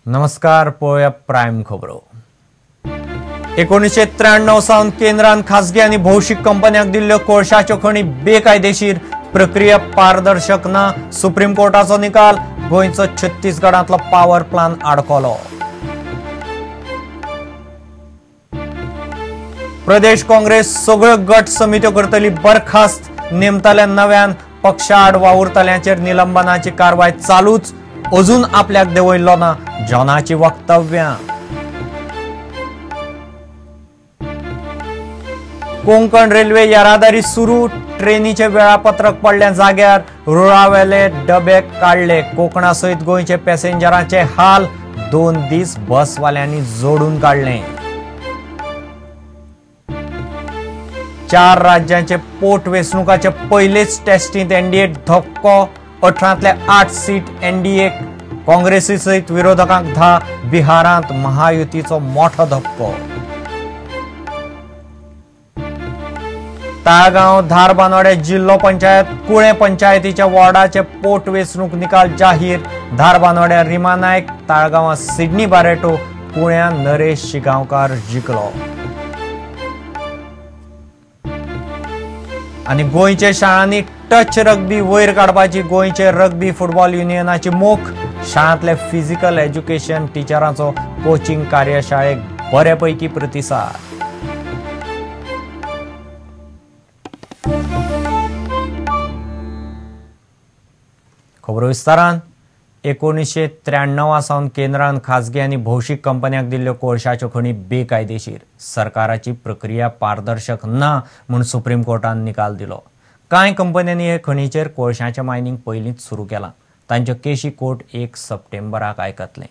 नमस्कार, पळोवया प्रायम खबरो। 1993 सावन केंद्रान खासगी आणि भौशीक कंपन्यांक दिल्ल्यो कोळशाच्यो खणी बेकायदेशीर, प्रक्रिया पारदर्शक ना, सुप्रीम कोर्टाचो निकाल। गोंयचो छत्तीसगडांतलो पॉवर प्लांट आडकोलो। प्रदेश काँग्रेस सगळ्यो गट समित्यो करतली बरखास्त। नेमतल्या नव्यान पक्षा आड वावुरतल्यांचेर निलंबनाची कारवाय चालूच। अजून आपल्याक देंवयल्लो ना, जॉनाची वक्तव्यां। कोंकण रेल्वे येरादारी सुरू। ट्रेनीचे वेळापत्रक पडल्या जाग्यार। रुळावेले डबे काढले। कोकणा सयत गोंयचे पॅसेंजरांचे हाल। 2 दीस बसवाल्यांनी जोडून काढले। 4 राज्यांचे पोटवेंचणुकाचे पयलेच टेस्टींत एनडीए धक्को। 18तले 8 सीट एनडीए। काँग्रेसी सयत विरोधकांक 10। बिहारांत महायुतीचो मोठो धक्को। ताळगांव धारबानोडे जिल्लो पंचायत कुळे पंचायतीच्या वॉर्डाचे पोटवेंचणूक निकाल जाहीर। धारबानोड्या रिमा नायक, ताळगांवां सिडनी बारेटो, कुळ्यां नरेश शिगांवकार जिखलो। आणि गोंयचे शाळांनी टच रग्बी वयर काडपाची गोंयचे रग्बी फुटबॉल युनियनाची मोख। शाळांतले फिजिकल एज्युकेशन टिचरांचो कोचिंग कार्यशाळेक बऱ्यापैकी प्रतिसाद। खबरो विस्तारान। 1993 सावन केंद्रान खासगी आणि भौशीक कंपन्यांक दिल्ल्यो कोळशाच्यो खणी बेकायदेशीर, सरकाराची प्रक्रिया पारदर्शक ना म्हूण सुप्रीम कोर्टान निकाल दिलो। कांय कंपन्यांनी हे खणीचेर कोळशाचें मायनिंग पयलींच सुरू केलां। तांच्यो केशी कोर्ट 1 सप्टेंबराक आयकतले।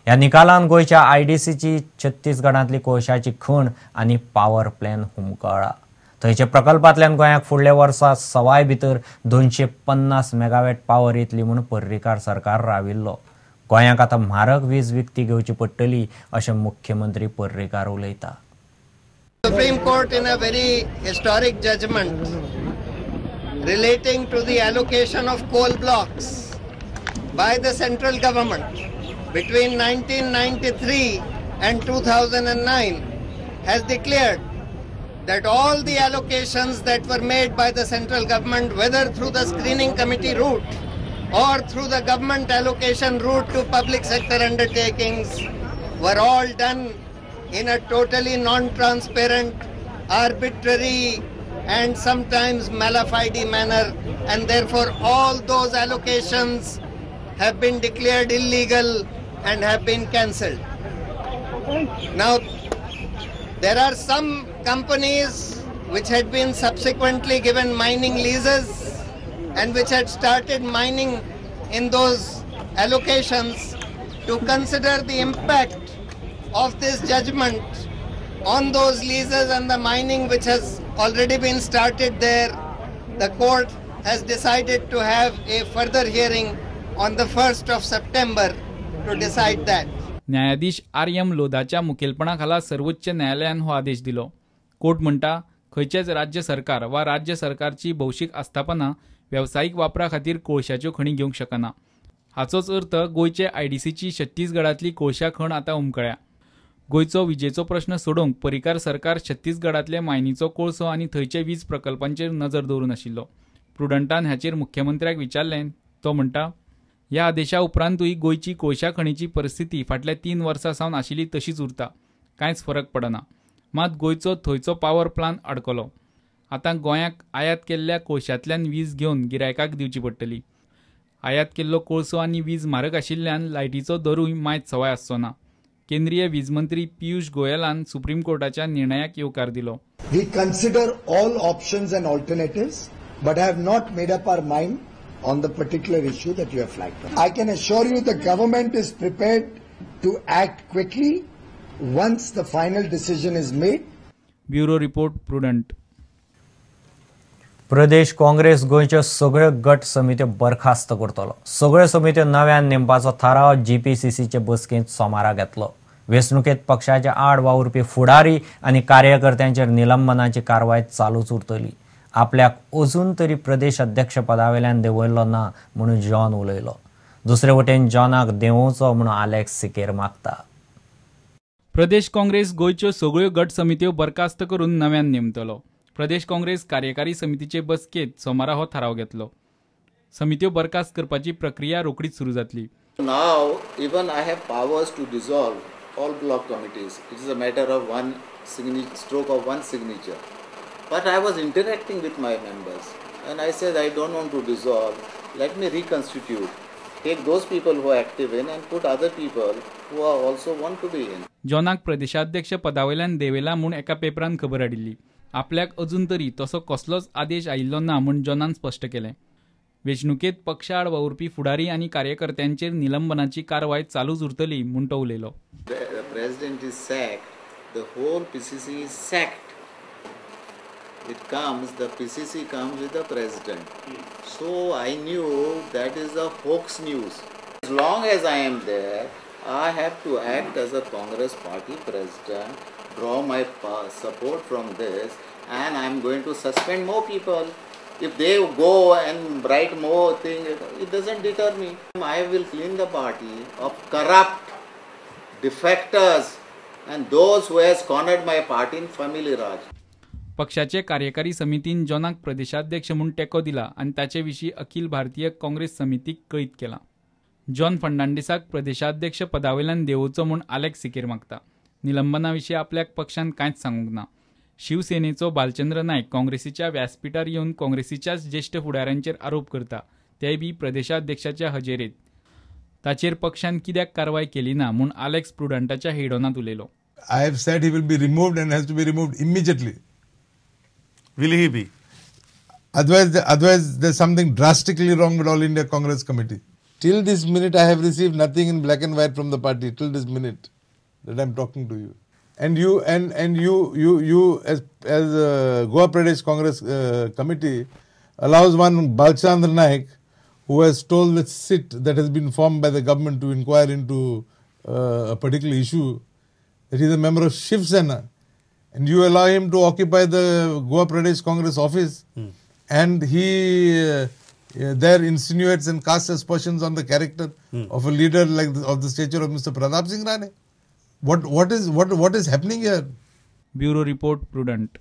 ह्या निकालान गोंयच्या आयडीसीची छत्तीसगडांतली कोळशाची खण आनी पॉवर प्लॅन हुमकळ्ळा। थंयचे प्रकल्पांतल्यान गोंयाक फुडल्या वर्सा सवाय भितर 250 मेगावॅट पॉवर येतली म्हूण पर्रीकार सरकार राविल्लो। गोंयाक आतां म्हारग वीज विकती घेवची पडटली अशें मुख्यमंत्री पर्रीकार उलयता। Supreme Court in a very historic judgment relating to the allocation of coal blocks by the central government between 1993 and 2009 has declared that all the allocations that were made by the central government, whether through the screening committee route or through the government allocation route to public sector undertakings, were all done in a totally non-transparent, arbitrary and sometimes mala-fide manner, and therefore all those allocations have been declared illegal and have been cancelled. Now, there are some companies which had been subsequently given mining leases and which had started mining in those allocations to consider the impact of this judgment on those leases and the mining which has already been started there. The court has decided to have a further hearing on the 1st of September to decide that. न्यायाधीश RM. लोधाच्या मुखेलपणाखाला सर्वोच्च न्यायालयान हो आदेश दिलो। Court म्हणटा, खंयचेच राज्य सरकार वा राज्य सरकारची भौशीक आस्थापना व्यावसायिक वापरा खातीर कोळशाच्यो खणी घेवंक शकना। हाचोच अर्थ गोंयचे आयडीसीची छत्तीसगडांतली कोळशा खण आतां उमकळ्या। गोंयचो विजेचो प्रश्न सोडोवंक पर्रीकार सरकार छत्तीसगडांतले मायनीचो कोळसो आनी थंयचे वीज प्रकल्पांचेर नजर दवरून आशिल्लो। प्रुडंटान हाचेर मुख्यमंत्र्याक विचारलें। तो म्हणटा, ह्या आदेशा उपरांतूय गोंयची कोळशा खणीची परिस्थिती फाटल्या 3 वर्सां सावन आशिल्ली तशीच उरता। कांयच फरक पडना। मात गोंयचो थंयचो पॉवर प्लांट आडकलो। आतां गोंयाक आयात केल्ल्या कोळशांतल्यान वीज घेवन गिरायकांक दिवची पडटली। आयात केल्लो कोळसो आनी वीज म्हारग आशिल्ल्यान लायटीचो दरूय मायज सवाय आसचो ना। केंद्रीय वीज मंत्री पियुष गोयलान सुप्रीम कोर्टाच्या निर्णयाक येवकार दिलो। We consider all options and alternatives, but have not made up our mind on the particular issue that you have flagged. I can assure you the government is prepared to act quickly once the final decision is made. Bureau report, prudent. प्रदेश काँग्रेस गोंयच्यो सगळ्यो गट समित्यो बरखास्त करतलो। सगळ्यो समित्यो नव्यान नेमपाचो थाराव जीपीसीसीचे बसकेंत सोमारा घेतलो। वेंचणुकेंत पक्षाचे आड वावुरपी फुडारी आनी कार्यकर्त्यांचेर निलंबनाची कारवाय चालूच उरतली। आपल्याक अजून तरी प्रदेश अध्यक्ष पदावेल्यान देंवयल्लो ना म्हणून जॉन उलयलो। दुसरे वटेन जॉनाक देंवोवचो म्हूण आलेक्स सिकेर मागता. प्रदेश काँग्रेस गोंयच्यो सगळ्यो गट समित्यो बरखास्त करून नव्यान नेमतलो. प्रदेश काँग्रेस कार्यकारी समितीचे बसकेत सोमारा हो थाराव घेतलो. समित्यो बरखास्त करपाची प्रक्रिया रोखडीच सुरू जातली. Now, even I have powers to dissolve all block committees. It is a matter of one stroke of one signature. But I was interacting with my members and I said I don't want to dissolve. Let me reconstitute. Take those people who are active in and put other people who are also want to be in. जॉनाक प्रदेशाध्यक्ष पदावेल्यान देवेला म्हूण एका पेपरान खबर हाडिल्ली. आपल्याक अजून तरी तसो कसलोच आदेश आयिल्लो ना म्हूण जॉनान स्पश्ट केलें. वेंचणुकेत पक्षाआड वावुरपी फुडारी आनी कार्यकर्त्यांचेर निलंबनाची कारवाय चालूच उरतली म्हूण तो उलयलो. The president is sacked. The whole PCC is sacked. The PCC comes with the president. So I knew that is a hoax news. As long as I am there, I have to act as a Congress party president, draw my support from this, and I am going to suspend more people. If they go and write more things, it doesn't deter me. I will clean the party of corrupt defectors and those who has cornered my party in family raj. पक्षाचे कार्यकारी समितीन जॉनाक प्रदेशाध्यक्ष म्हूण तेंको दिला आनी ताचे विशीं अखिल भारतीय काँग्रेस समितीक कळीत केलां. जॉन फर्नांडिसाक प्रदेशाध्यक्ष पदावेल्यान देंवोवचो म्हूण आलेक्स सिकेर मागता. निलंबना विशीं आपल्याक पक्षान कांयच सांगूंक ना. शिवसेनेचो बालचंद्र नायक काँग्रेसीच्या व्यासपीठार येवन काँग्रेसीच्याच ज्येश्ठ फुडाऱ्यांचेर आरोप करता, तेय बी प्रदेशाध्यक्षाच्या हजेरेंत. ताचेर पक्षान कित्याक कारवाय केली ना म्हूण आलेक्स प्रुडंटाच्या हेडोनात उलयलो. I have said he will be removed and has to be removed immediately. Will he be? Otherwise there's something drastically wrong with All India Congress Committee. Till this minute I have received nothing in black and white from the party. Till this minute that I'm talking to you. And you as Goa Pradesh Congress Committee allows one Balchandra Naik, who has told the sit that has been formed by the government to inquire into a particular issue, that he is a member of Shiv Sena, and you allow him to occupy the Goa Pradesh Congress office, and he there insinuates and casts aspersions on the character of a leader of the stature of Mr. Pratap Singh Rane. What is happening here? Bureau report prudent.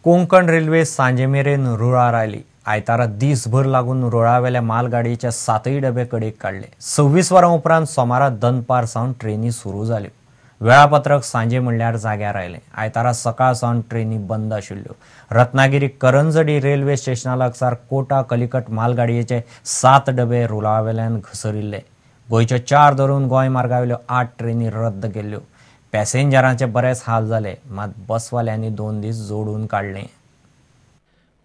Konkan railway सांजे मेरेन रुळार oily. आयतारा दीसभर लागून रुळावेल्या मालगाडयेचे 7 डबे कडेक काडले. 26 वरां उपरांत सोमारा दनपार सावन ट्रेनी सुरू जाल्यो. वेळापत्रक सांजे म्हणल्यार जाग्यार आयलें. आयतारा सकाळ सावन ट्रेनी बंद आशिल्ल्यो. रत्नागिरी करंजडी रेल्वे स्टेशना लागसार कोटा कलिकट मालगाडयेचे 7 डबे रुळावेल्यान घसरिल्ले. गोंयच्यो 4 धरून गोंय मार्गावेल्यो 8 ट्रेनी रद्द केल्ल्यो. पॅसेंजरांचे बरेच हाल जाले, मात बसवाल्यांनी 2 दीस जोडून काडले.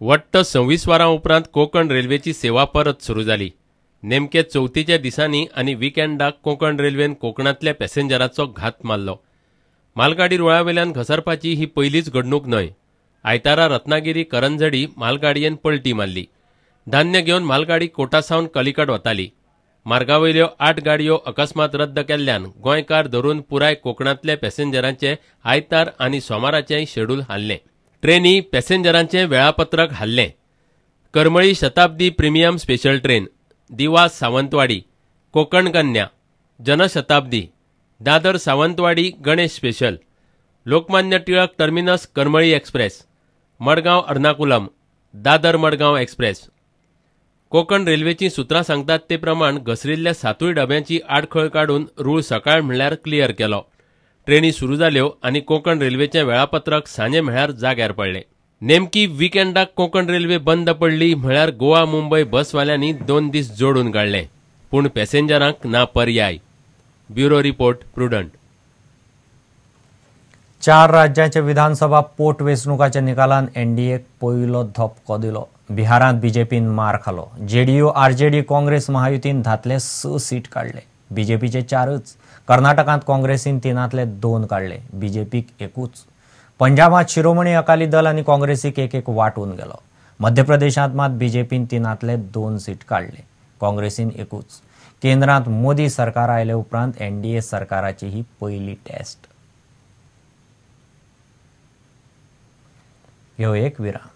वट्ट 26 वरां उपरांत कोंकण रेल्वेची सेवा परत सुरू जाली. नेमके 34 दिसांनी आनी विकेंडाक कोंकण रेल्वेन कोकणांतल्या पॅसेंजरांचो घात मारलो. मालगाडी रुळावेल्यान घसरपाची ही पयलीच घडणूक न्हय. आयतारा रत्नागिरी करंजडी मालगाडयेन पलटी मारली. धान्य घेवन मालगाडी कोटासावन कलिकट वताली. मार्गावयल्यो 8 गाडयो अकस्मात रद्द केल्ल्यान गोंयकार धरून पुराय कोकणांतल्या पॅसेंजरांचे आयतार आनी सोमाराचेंय शेड्यूल हाल्लें. ट्रेनी पॅसेंजरांचें वेळापत्रक हाल्लें. करमळी शताब्दी प्रिमियम स्पेशल ट्रेन, दिवा Sawantwadi, Konkan Kanya, Janshatabdi, Dadar Sawantwadi Ganesh special, Lokmanya Tilak terminus Karmali express, Madgaon Ernakulam, Dadar Madgaon express. Konkan रेल्वेची सुत्रां सांगतात ते प्रमाण घसरिल्ल्या 7 डब्यांची आडखळ काडून रूळ सकाळ म्हळ्यार क्लियर केलो. ट्रेनी सुरू जाल्यो आनी कोकण रेल्वेचें वेळापत्रक सांजे म्हळ्यार जाग्यार पडलें. नेमकी विकेंडाक कोकण रेल्वे बंद पडली म्हळ्यार गोवा मुंबय बसवाल्यांनी 2 दीस जोडून काडले. पूण पॅसेंजरांक ना पर्याय. Bureau report prudent. 4 राज्यांच्या विधानसभा पोटवेंचणुकाच्या निकालान एनडीएक पयलो धपको दिलो. बिहारांत बीजेपीन मार खालो. जेडीयू आरजेडी काँग्रेस महायुतीन धातले 6 सीट काडले. बीजेपीचे 4च. कर्नाटकांत काँग्रेसीन 3तले 2 काडले. बीजेपीक 1च. पंजाबात शिरोमणी अकाली दल आनी काँग्रेसीक 1 वाटून गेलो. मध्य प्रदेशांत मात बीजेपीन 3तले 2 सीट काडले. काँग्रेसीन 1च. केंद्रांत मोदी सरकार आयले उपरांत एनडीए सरकाराची ही पयली टेस्ट. ह्यो एक विराम.